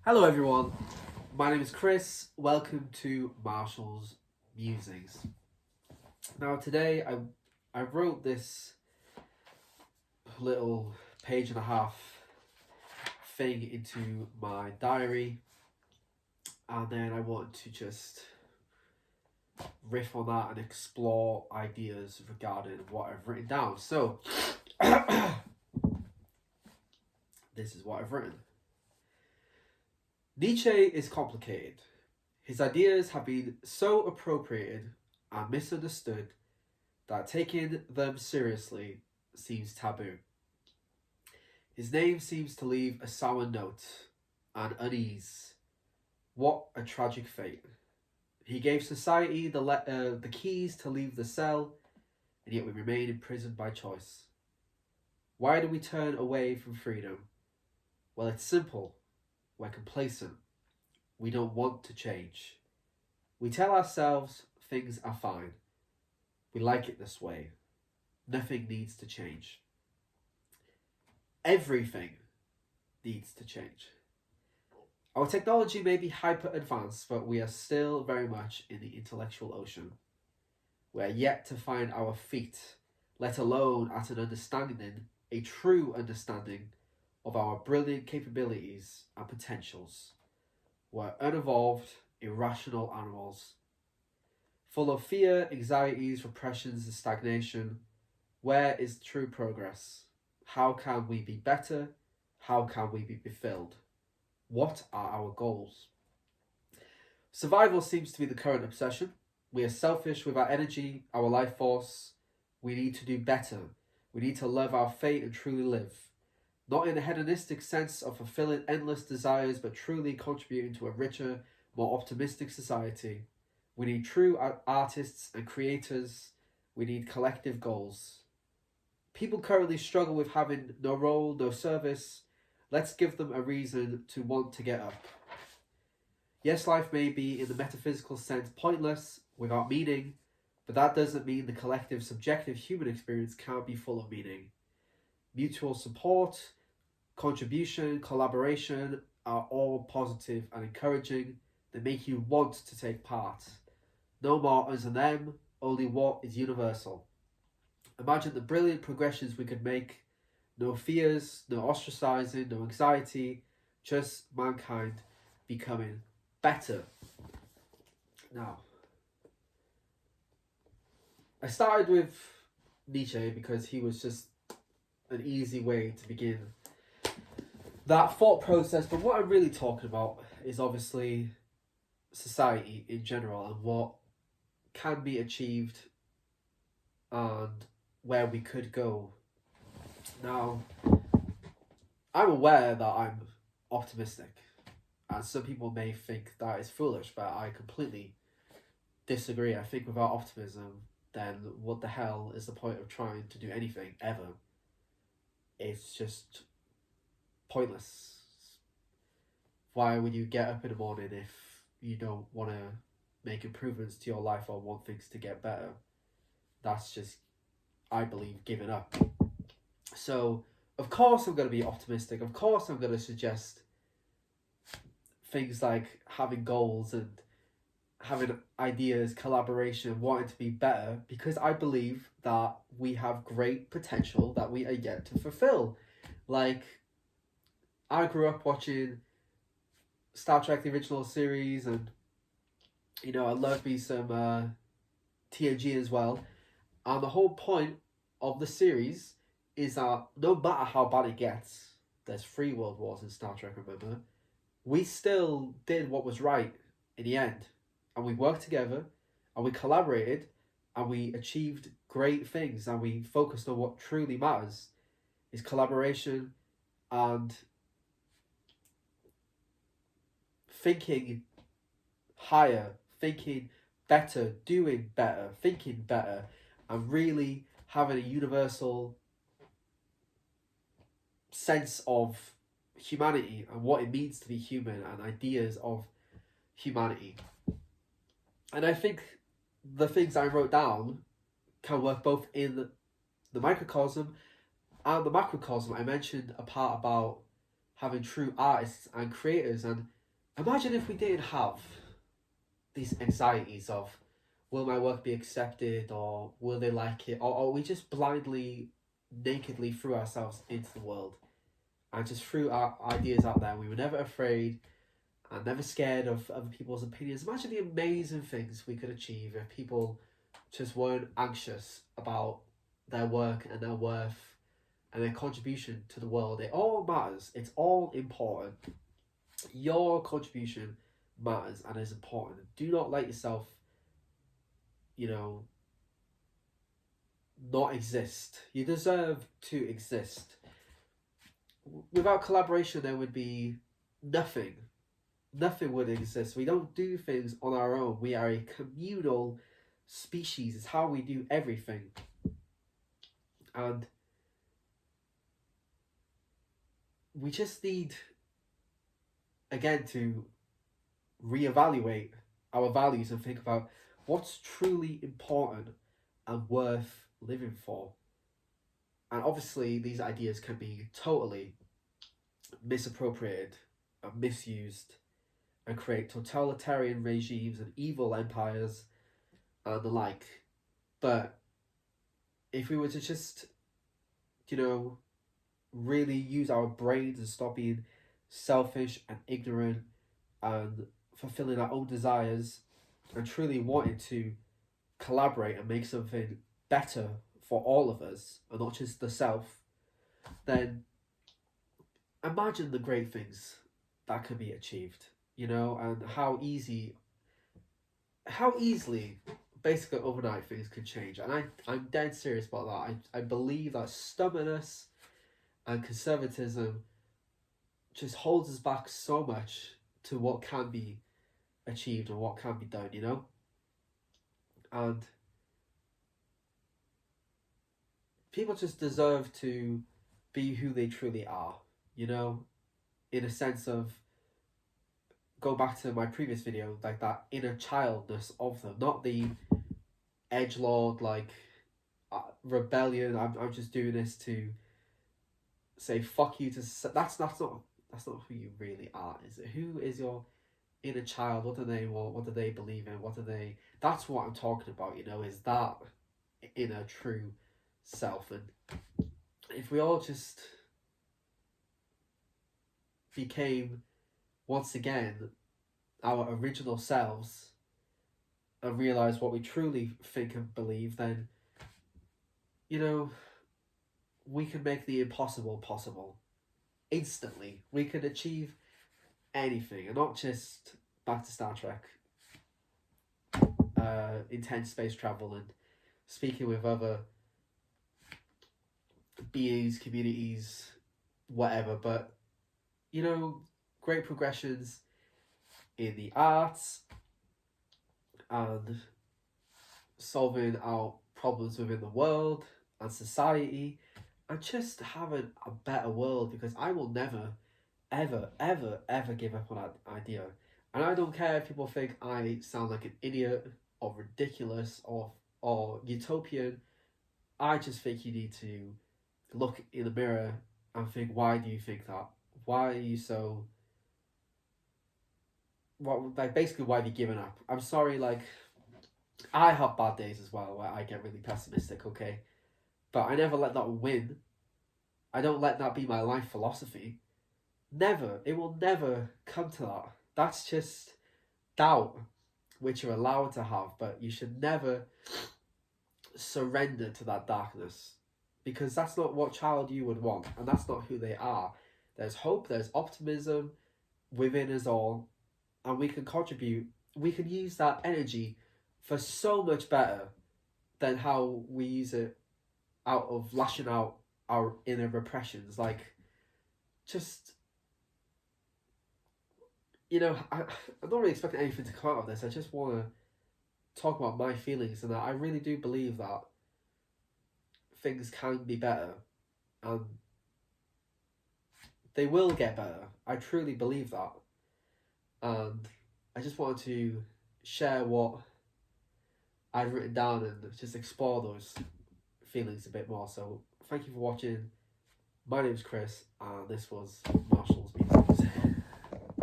Hello everyone, my name is Chris. Welcome to Marshall's Musings. Now today I wrote this little page and a half thing into my diary, and then I wanted to just riff on that and explore ideas regarding what I've written down. So this is what I've written. Nietzsche is complicated. His ideas have been so appropriated and misunderstood that taking them seriously seems taboo. His name seems to leave a sour note and unease. What a tragic fate. He gave society the keys to leave the cell, and yet we remain imprisoned by choice. Why do we turn away from freedom? Well, it's simple. We're complacent. We don't want to change. We tell ourselves things are fine. We like it this way. Nothing needs to change. Everything needs to change. Our technology may be hyper advanced, but we are still very much in the intellectual ocean. We are yet to find our feet, let alone at an understanding, a true understanding of our brilliant capabilities and potentials. We're unevolved, irrational animals, full of fear, anxieties, repressions, and stagnation. Where is true progress? How can we be better? How can we be fulfilled? What are our goals? Survival seems to be the current obsession. We are selfish with our energy, our life force. We need to do better. We need to love our fate and truly live. Not in a hedonistic sense of fulfilling endless desires, but truly contributing to a richer, more optimistic society. We need true artists and creators. We need collective goals. People currently struggle with having no role, no service. Let's give them a reason to want to get up. Yes, life may be, in the metaphysical sense, pointless, without meaning, but that doesn't mean the collective, subjective human experience can't be full of meaning. Mutual support, contribution, collaboration are all positive and encouraging. They make you want to take part. No more us and them, only what is universal. Imagine the brilliant progressions we could make. No fears, no ostracizing, no anxiety, just mankind becoming better. Now, I started with Nietzsche because he was just an easy way to begin that thought process, but what I'm really talking about is obviously society in general and what can be achieved and where we could go. Now, I'm aware that I'm optimistic, and some people may think that is foolish, but I completely disagree. I think without optimism, then what the hell is the point of trying to do anything ever? It's just pointless. Why would you get up in the morning if you don't want to make improvements to your life or want things to get better? That's just, I believe, giving up. So, of course I'm going to be optimistic. Of course I'm going to suggest things like having goals and having ideas, collaboration, wanting to be better, because I believe that we have great potential that we are yet to fulfill. Like, I grew up watching Star Trek the original series, and I love me some TNG as well. And the whole point of the series is that no matter how bad it gets, there's 3 world wars in Star Trek, remember? We still did what was right in the end. And we worked together, and we collaborated, and we achieved great things, and we focused on what truly matters, is collaboration and thinking higher, thinking better, doing better, thinking better, and really having a universal sense of humanity and what it means to be human and ideas of humanity. And I think the things I wrote down can work both in the microcosm and the macrocosm. I mentioned a part about having true artists and creators, and Imagine if we didn't have these anxieties of, will my work be accepted, or will they like it, or we just blindly, nakedly threw ourselves into the world and just threw our ideas out there. We were never afraid and never scared of other people's opinions. Imagine the amazing things we could achieve if people just weren't anxious about their work and their worth and their contribution to the world. It all matters. It's all important. Your contribution matters and is important. Do not let yourself, not exist. You deserve to exist. Without collaboration, there would be nothing. Nothing would exist. We don't do things on our own. We are a communal species. It's how we do everything. And we just need, again, to reevaluate our values and think about what's truly important and worth living for. And obviously, these ideas can be totally misappropriated and misused and create totalitarian regimes and evil empires and the like. But if we were to just, really use our brains and stop being selfish and ignorant and fulfilling our own desires and truly wanting to collaborate and make something better for all of us and not just the self, then imagine the great things that can be achieved, and how easily basically overnight things can change. And I'm dead serious about that. I believe that stubbornness and conservatism just holds us back so much to what can be achieved and what can be done, And people just deserve to be who they truly are, in a sense of, go back to my previous video, like that inner childness of them, not the edgelord, rebellion. I'm just doing this to say fuck you to. That's not who you really are, is it? Who is your inner child? What do they want? What do they believe in? What do they? That's what I'm talking about. Is that inner true self? And if we all just became once again our original selves and realize what we truly think and believe, then we can make the impossible possible instantly. We can achieve anything, and not just back to Star Trek, intense space travel and speaking with other beings, communities, whatever, but great progressions in the arts and solving our problems within the world and society, and just having a better world, because I will never, ever, ever, ever give up on that idea. And I don't care if people think I sound like an idiot or ridiculous or utopian. I just think you need to look in the mirror and think, why do you think that? Why are you so... basically, why have you given up? I'm sorry, I have bad days as well where I get really pessimistic, okay? But I never let that win. I don't let that be my life philosophy. Never. It will never come to that. That's just doubt, which you're allowed to have, but you should never surrender to that darkness, because that's not what child you would want, and that's not who they are. There's hope, there's optimism within us all, and we can contribute. We can use that energy for so much better than how we use it out of lashing out our inner repressions. Just, I'm not really expecting anything to come out of this. I just want to talk about my feelings, and that I really do believe that things can be better, and they will get better. I truly believe that. And I just wanted to share what I've written down and just explore those feelings a bit more. So thank you for watching. My name's Chris, and this was Marshall's